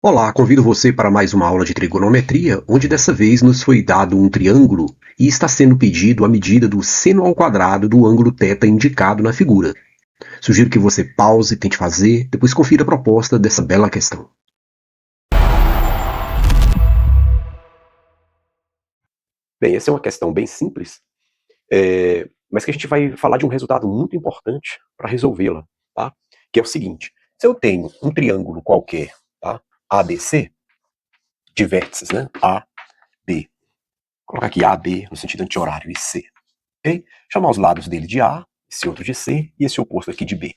Olá, convido você para mais uma aula de trigonometria, onde dessa vez nos foi dado um triângulo e está sendo pedido a medida do seno ao quadrado do ângulo θ indicado na figura. Sugiro que você pause, tente fazer, depois confira a proposta dessa bela questão. Bem, essa é uma questão bem simples, mas que a gente vai falar de um resultado muito importante para resolvê-la, tá? Que é o seguinte: se eu tenho um triângulo qualquer, tá? ABC, de vértices, né? A, B. Vou colocar aqui A, B no sentido anti-horário e C, ok? Chamar os lados dele de A, esse outro de C e esse oposto aqui de B.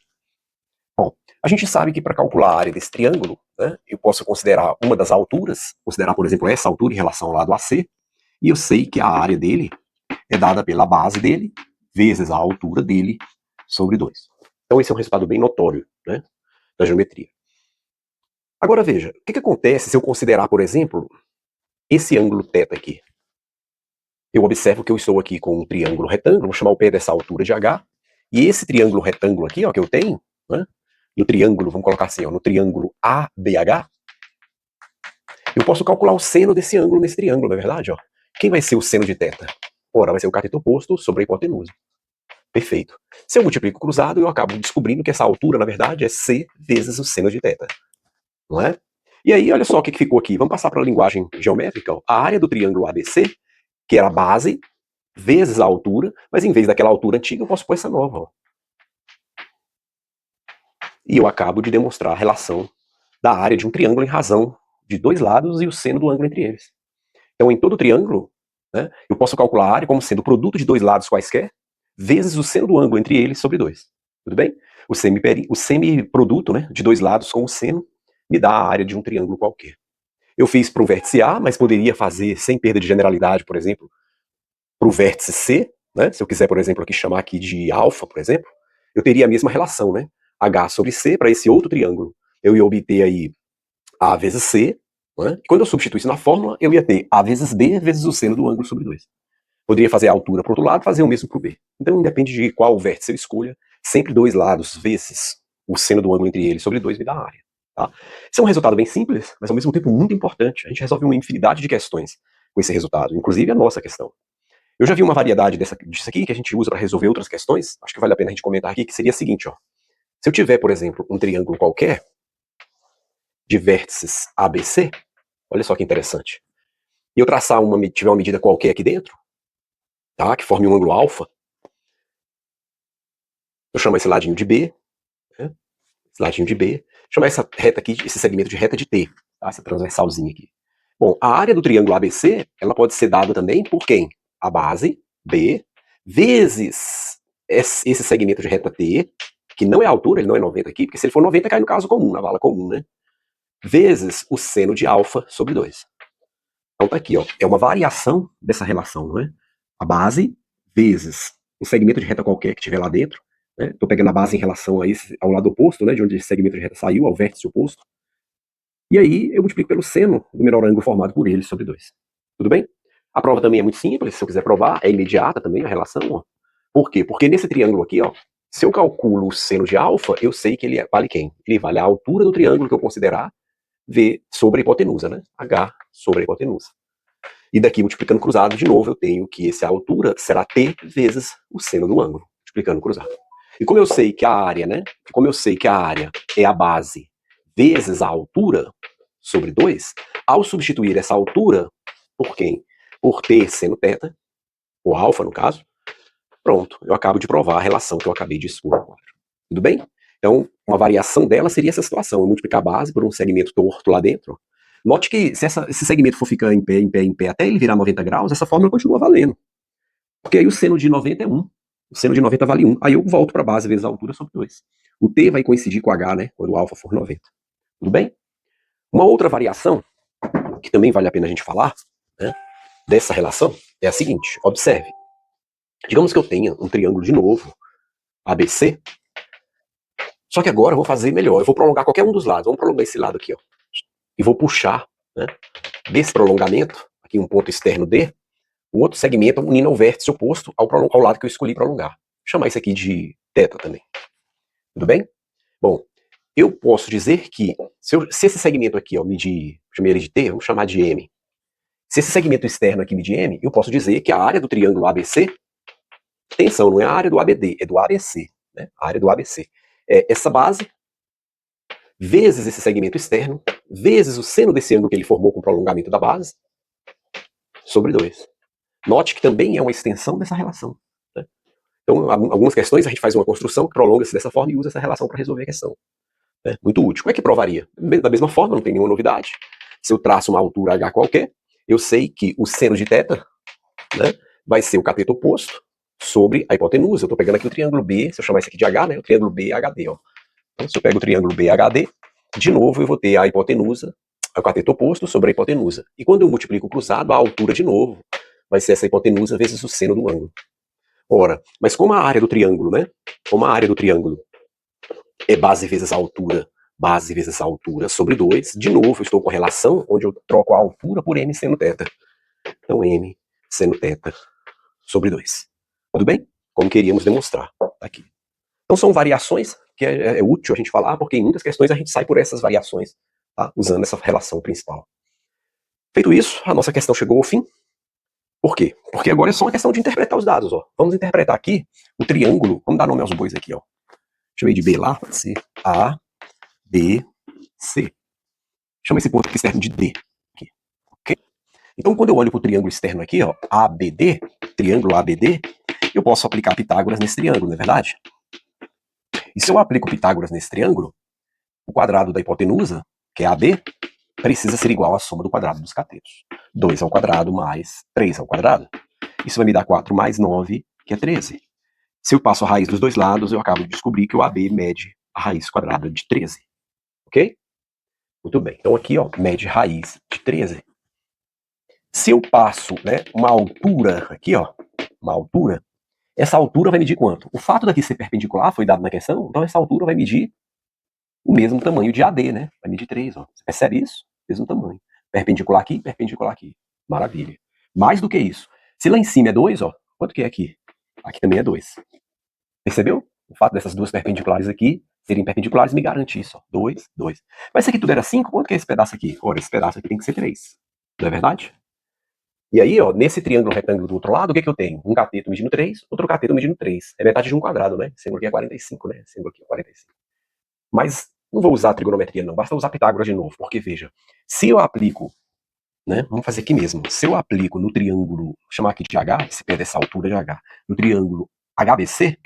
Bom, a gente sabe que para calcular a área desse triângulo, né, eu posso considerar uma das alturas, considerar, por exemplo, essa altura em relação ao lado AC, e eu sei que a área dele é dada pela base dele vezes a altura dele sobre 2. Então esse é um resultado bem notório, né, da geometria. Agora veja, o que acontece se eu considerar, por exemplo, esse ângulo θ aqui? Eu observo que eu estou aqui com um triângulo retângulo, vou chamar o pé dessa altura de H, e esse triângulo retângulo aqui, ó, que eu tenho, né, no triângulo, vamos colocar assim, ó, no triângulo ABH, eu posso calcular o seno desse ângulo nesse triângulo, não é verdade? Ó? Quem vai ser o seno de θ? Ora, vai ser o cateto oposto sobre a hipotenusa. Perfeito. Se eu multiplico cruzado, eu acabo descobrindo que essa altura, na verdade, é C vezes o seno de θ. Não é? E aí, olha só o que ficou aqui. Vamos passar para a linguagem geométrica. Ó. A área do triângulo ABC, que era a base, vezes a altura, mas em vez daquela altura antiga, eu posso pôr essa nova. Ó. E eu acabo de demonstrar a relação da área de um triângulo em razão de dois lados e o seno do ângulo entre eles. Então, em todo triângulo, né, eu posso calcular a área como sendo o produto de dois lados quaisquer, vezes o seno do ângulo entre eles sobre 2. Tudo bem? O semiproduto, né, de dois lados com o seno me dá a área de um triângulo qualquer. Eu fiz para o vértice A, mas poderia fazer, sem perda de generalidade, por exemplo, para o vértice C. Né? Se eu quiser, por exemplo, aqui chamar aqui de alfa, por exemplo, eu teria a mesma relação, né? H sobre C para esse outro triângulo. Eu ia obter aí A vezes C, né? E quando eu substituísse na fórmula, eu ia ter A vezes B vezes o seno do ângulo sobre 2. Poderia fazer a altura para o outro lado, fazer o mesmo para o B. Então, independe de qual vértice eu escolha, sempre dois lados vezes o seno do ângulo entre eles sobre 2 me dá a área. Tá? Esse é um resultado bem simples, mas ao mesmo tempo muito importante. A gente resolve uma infinidade de questões com esse resultado, inclusive a nossa questão. Eu já vi uma variedade disso aqui que a gente usa para resolver outras questões, acho que vale a pena a gente comentar aqui, que seria a seguinte, ó. Se eu tiver, por exemplo, um triângulo qualquer, de vértices ABC, olha só que interessante, e eu traçar tiver uma medida qualquer aqui dentro, tá, que forme um ângulo alfa, eu chamo esse ladinho de B, né, esse ladinho de B, chamar essa reta aqui, esse segmento de reta de T, tá, essa transversalzinha aqui. Bom, a área do triângulo ABC, ela pode ser dada também por quem? A base, B, vezes esse segmento de reta T, que não é a altura, ele não é 90 aqui, porque se ele for 90 cai no caso comum, na vala comum, né? Vezes o seno de alfa sobre 2. Então tá aqui, ó, é uma variação dessa relação, não é? A base vezes um segmento de reta qualquer que tiver lá dentro, né? Tô pegando a base em relação a esse, ao lado oposto, né, de onde esse segmento de reta saiu, ao vértice oposto. E aí eu multiplico pelo seno do menor ângulo formado por ele sobre 2. Tudo bem? A prova também é muito simples, se eu quiser provar, é imediata também a relação. Ó. Por quê? Porque nesse triângulo aqui, ó, se eu calculo o seno de alfa, eu sei que ele vale quem? Ele vale a altura do triângulo que eu considerar, V sobre a hipotenusa, né? H sobre a hipotenusa. E daqui, multiplicando cruzado, de novo, eu tenho que essa altura será T vezes o seno do ângulo, multiplicando cruzado. E como eu sei que a área, né? Como eu sei que a área é a base vezes a altura sobre 2, ao substituir essa altura por quem? Por T seno θ, ou alfa no caso, pronto, eu acabo de provar a relação que eu acabei de expor agora. Tudo bem? Então, uma variação dela seria essa situação, eu multiplicar a base por um segmento torto lá dentro. Note que se esse segmento for ficar em pé, em pé, em pé, até ele virar 90 graus, essa fórmula continua valendo. Porque aí o seno de 90 é 1. O seno de 90 vale 1. Aí eu volto para a base vezes a altura sobre 2. O T vai coincidir com o H, né? Quando o alfa for 90. Tudo bem? Uma outra variação, que também vale a pena a gente falar, né, dessa relação, é a seguinte. Observe. Digamos que eu tenha um triângulo de novo, ABC, só que agora eu vou fazer melhor. Eu vou prolongar qualquer um dos lados. Vamos prolongar esse lado aqui, ó. E vou puxar, né, desse prolongamento, aqui um ponto externo D, um outro segmento unindo ao vértice oposto ao lado que eu escolhi prolongar. Vou chamar isso aqui de θ também. Tudo bem? Bom, eu posso dizer que, se esse segmento aqui, ó, medir, chamei ele de T, vamos chamar de M. Se esse segmento externo aqui medir M, eu posso dizer que a área do triângulo ABC, atenção, não é a área do ABD, é do ABC, né? A área do ABC. É essa base, vezes esse segmento externo, vezes o seno desse ângulo que ele formou com o prolongamento da base, sobre 2. Note que também é uma extensão dessa relação. Né? Então, algumas questões a gente faz uma construção que prolonga-se dessa forma e usa essa relação para resolver a questão. Né? Muito útil. Como é que provaria? Da mesma forma, não tem nenhuma novidade. Se eu traço uma altura h qualquer, eu sei que o seno de θ, né, vai ser o cateto oposto sobre a hipotenusa. Eu estou pegando aqui o triângulo B, se eu chamar isso aqui de H, né, o triângulo BHD. Ó. Então, se eu pego o triângulo BHD, de novo eu vou ter a hipotenusa, o cateto oposto sobre a hipotenusa. E quando eu multiplico o cruzado, a altura de novo vai ser essa hipotenusa vezes o seno do ângulo. Ora, mas como a área do triângulo, né? Como a área do triângulo é base vezes a altura sobre 2, de novo eu estou com relação onde eu troco a altura por m seno θ. Então m seno θ sobre 2. Tudo bem? Como queríamos demonstrar. Tá aqui. Então são variações que é útil a gente falar, porque em muitas questões a gente sai por essas variações, tá? Usando essa relação principal. Feito isso, a nossa questão chegou ao fim. Por quê? Porque agora é só uma questão de interpretar os dados. Ó. Vamos interpretar aqui o triângulo. Vamos dar nome aos bois aqui. Ó. Chamei de B lá, pode ser A, B, C. Chama esse ponto aqui externo de D. Aqui. Okay? Então, quando eu olho para o triângulo externo aqui, ó, ABD, triângulo ABD, eu posso aplicar Pitágoras nesse triângulo, não é verdade? E se eu aplico Pitágoras nesse triângulo, o quadrado da hipotenusa, que é AB, precisa ser igual à soma do quadrado dos catetos. 2 ao quadrado mais 3 ao quadrado. Isso vai me dar 4 mais 9, que é 13. Se eu passo a raiz dos dois lados, eu acabo de descobrir que o AB mede a raiz quadrada de 13. Ok? Muito bem. Então aqui, ó, mede raiz de 13. Se eu passo, né, uma altura aqui, ó, uma altura, essa altura vai medir quanto? O fato daqui ser perpendicular foi dado na questão, então essa altura vai medir o mesmo tamanho de AD, né? Vai medir 3, ó. Você percebe isso? Mesmo tamanho. Perpendicular aqui, perpendicular aqui. Maravilha. Mais do que isso. Se lá em cima é 2, ó, quanto que é aqui? Aqui também é 2. Percebeu? O fato dessas duas perpendiculares aqui serem perpendiculares me garante isso, ó. 2, 2. Mas se aqui tudo era 5, quanto que é esse pedaço aqui? Ora, esse pedaço aqui tem que ser 3. Não é verdade? E aí, ó, nesse triângulo retângulo do outro lado, o que que eu tenho? Um cateto medindo 3, outro cateto medindo 3. É metade de um quadrado, né? Esse ângulo aqui é 45, né? Esse ângulo aqui é 45. Mas não vou usar a trigonometria, não. Basta usar Pitágoras de novo. Porque, veja, se eu aplico, né? Vamos fazer aqui mesmo. Se eu aplico no triângulo, vou chamar aqui de H, esse pé dessa altura de H, no triângulo HBC,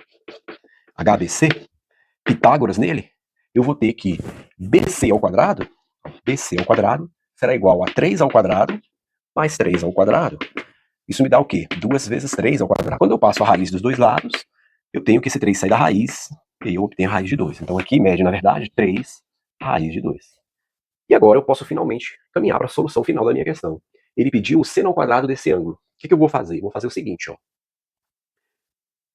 Pitágoras nele, eu vou ter que BC ao quadrado será igual a 3 ao quadrado mais 3 ao quadrado. Isso me dá o quê? 2 vezes 3 ao quadrado. Quando eu passo a raiz dos dois lados, eu tenho que esse 3 sair da raiz e eu obtenho a raiz de 2. Então aqui mede, na verdade, 3 raiz de 2. E agora eu posso finalmente caminhar para a solução final da minha questão. Ele pediu o seno ao quadrado desse ângulo. O que eu vou fazer? Vou fazer o seguinte, ó.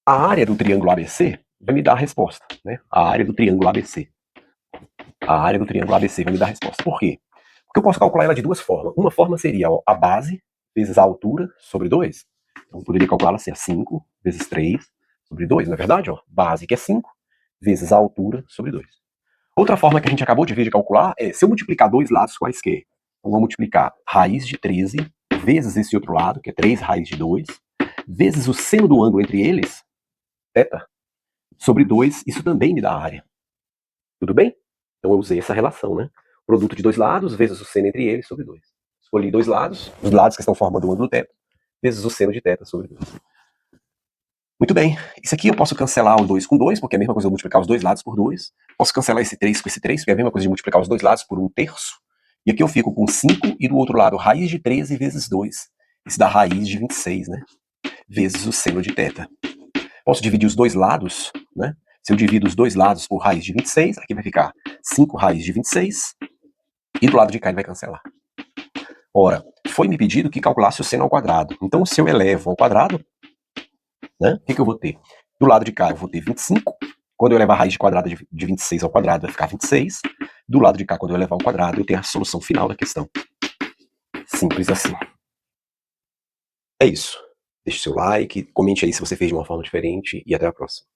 A área do triângulo ABC vai me dar a resposta, né? A área do triângulo ABC. A área do triângulo ABC vai me dar a resposta. Por quê? Porque eu posso calcular ela de duas formas. Uma forma seria, ó, a base vezes a altura sobre 2. Então eu poderia calcular ela assim, 5 vezes 3 sobre 2, não é verdade? Ó? Base que é 5 vezes a altura sobre 2. Outra forma que a gente acabou de ver de calcular é, se eu multiplicar dois lados quaisquer, eu vou multiplicar raiz de 13 vezes esse outro lado, que é 3 raiz de 2, vezes o seno do ângulo entre eles, θ, sobre 2, isso também me dá a área. Tudo bem? Então eu usei essa relação, né? Produto de dois lados vezes o seno entre eles sobre 2. Escolhi dois lados, os lados que estão formando o ângulo θ, vezes o seno de θ sobre 2. Muito bem. Isso aqui eu posso cancelar o 2 com 2, porque é a mesma coisa de multiplicar os dois lados por 2. Posso cancelar esse 3 com esse 3, porque é a mesma coisa de multiplicar os dois lados por 1/3. E aqui eu fico com 5 e do outro lado raiz de 13 vezes 2. Isso dá raiz de 26, né? Vezes o seno de θ. Posso dividir os dois lados, né? Se eu divido os dois lados por raiz de 26, aqui vai ficar 5 raiz de 26, e do lado de cá ele vai cancelar. Ora, foi me pedido que calculasse o seno ao quadrado. Então, se eu elevo ao quadrado, né, o que eu vou ter? Do lado de cá eu vou ter 25. Quando eu levar a raiz de quadrada de 26 ao quadrado, vai ficar 26. Do lado de cá, quando eu levar ao quadrado, eu tenho a solução final da questão. Simples assim. É isso. Deixe seu like, comente aí se você fez de uma forma diferente e até a próxima.